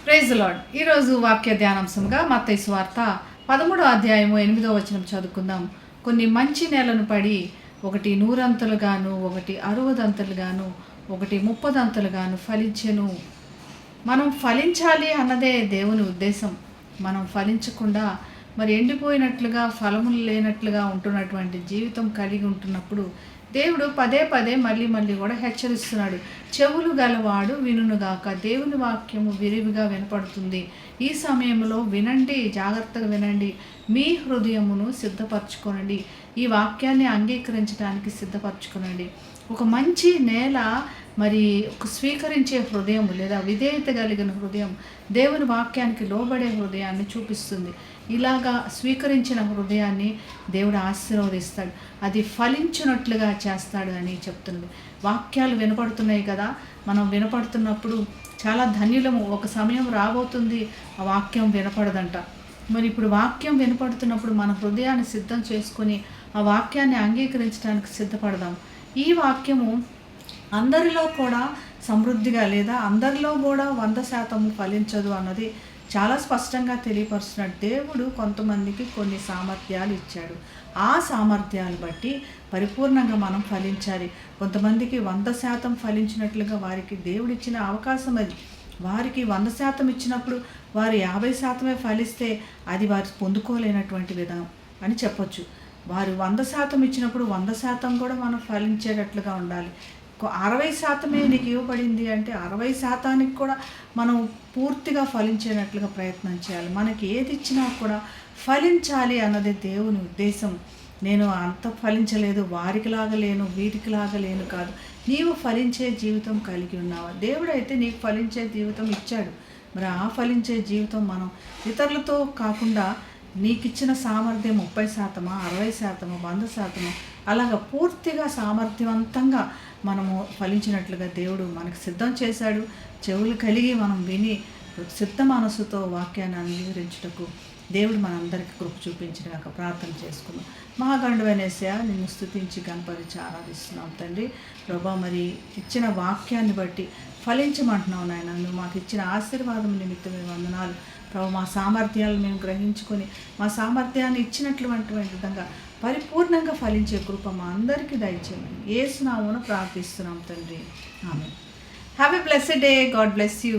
Praise the lord. ఈరోజు వాక్య ధ్యానాంశంగా మత్తయి సువార్త 13వ అధ్యాయము 8వ వచనం చదువుకుందాం. కొన్ని మంచి నేలను పడి ఒకటి 100 అంతలుగాను, ఒకటి 60 అంతలుగాను, ఒకటి 30 అంతలుగాను ఫలించెను. మనం ఫలించాలి అన్నదే దేవుని ఉద్దేశం. మనం ఫలించకుండా మరి ఎండిపోయినట్లుగా ఫలములు లేనట్లుగా ఉంటున్నటువంటి జీవితం కలిగి ఉంటున్నప్పుడు దేవుడు పదే పదే మళ్ళీ కూడా హెచ్చరిస్తున్నాడు. చెవులు గలవాడు వినుగాక, దేవుని వాక్యము విరివిగా వినపడుతుంది. ఈ సమయంలో వినండి, జాగ్రత్తగా వినండి, మీ హృదయమును సిద్ధపరచుకోనండి, ఈ వాక్యాన్ని అంగీకరించడానికి సిద్ధపరచుకోనండి. ఒక మంచి నేల మరి ఒక స్వీకరించే హృదయం లేదా విధేయత కలిగిన హృదయం దేవుని వాక్యానికి లోబడే హృదయాన్ని చూపిస్తుంది. ఇలాగా స్వీకరించిన హృదయాన్ని దేవుడు ఆశీర్వదిస్తాడు, అది ఫలించినట్లుగా చేస్తాడు అని చెప్తుంది. వాక్యాలు వినపడుతున్నాయి కదా, మనం వినపడుతున్నప్పుడు చాలా ధన్యులము. ఒక సమయం రాబోతుంది ఆ వాక్యం వినపడదంట. మరి ఇప్పుడు వాక్యం వినపడుతున్నప్పుడు మన హృదయాన్ని సిద్ధం చేసుకొని ఆ వాక్యాన్ని అంగీకరించడానికి సిద్ధపడదాం. ఈ వాక్యము అందరిలో కూడా సమృద్ధిగా లేదా అందరిలో కూడా 100% ఫలించదు అన్నది చాలా స్పష్టంగా తెలియపరుస్తున్నాడు. దేవుడు కొంతమందికి కొన్ని సామర్థ్యాలు ఇచ్చాడు. ఆ సామర్థ్యాలు బట్టి పరిపూర్ణంగా మనం ఫలించాలి. కొంతమందికి 100% ఫలించినట్లుగా వారికి దేవుడు ఇచ్చిన అవకాశం అది. వారికి 100% ఇచ్చినప్పుడు వారు 50% ఫలిస్తే అది వారు పొందుకోలేనటువంటి విధానం అని చెప్పొచ్చు. వారు 100% ఇచ్చినప్పుడు 100% కూడా మనం ఫలించేటట్లుగా ఉండాలి. 60% నీకు ఇవ్వబడింది అంటే 60% కూడా మనం పూర్తిగా ఫలించేటట్లుగా ప్రయత్నం చేయాలి. మనకి ఏది ఇచ్చినా కూడా ఫలించాలి అన్నది దేవుని ఉద్దేశం. నేను అంత ఫలించలేదు, వారికిలాగా లేను, వీరికిలాగా లేను కాదు. నీవు ఫలించే జీవితం కలిగి ఉన్నావా? దేవుడు అయితే నీకు ఫలించే జీవితం ఇచ్చాడు. మరి ఆ ఫలించే జీవితం మనం ఇతరులతో కాకుండా నీకు ఇచ్చిన సామర్థ్యం 30%, 60%, 100% అలాగా పూర్తిగా సామర్థ్యవంతంగా మనము ఫలించినట్లుగా దేవుడు మనకు సిద్ధం చేశాడు. చెవులు కలిగి మనం విని సిద్ధ మనసుతో వాక్యాన్ని అంగీకరించుటకు దేవుడు మనందరికీ కృప చూపించినాక ప్రార్థన చేసుకున్నాం. మహాగండవైన యేసయ్యా, నిన్ను స్తుతించి గణపరిచి ఆరాధిస్తున్నాం తండ్రి. ప్రభా, మరి ఇచ్చిన వాక్యాన్ని బట్టి ఫలించమంటున్నావు నాయన. నువ్వు మాకు ఇచ్చిన ఆశీర్వాదం నిమిత్తమే వందనాలు ప్రభు. మా సామర్థ్యాలను మేము గ్రహించుకొని మా సామర్థ్యాన్ని ఇచ్చినటువంటి విధంగా పరిపూర్ణంగా ఫలించే కృప మా అందరికీ దయచేయమని యేసు నామమున ప్రార్థిస్తున్నాం తండ్రి. ఆమేన్. Have a blessed day. God bless you.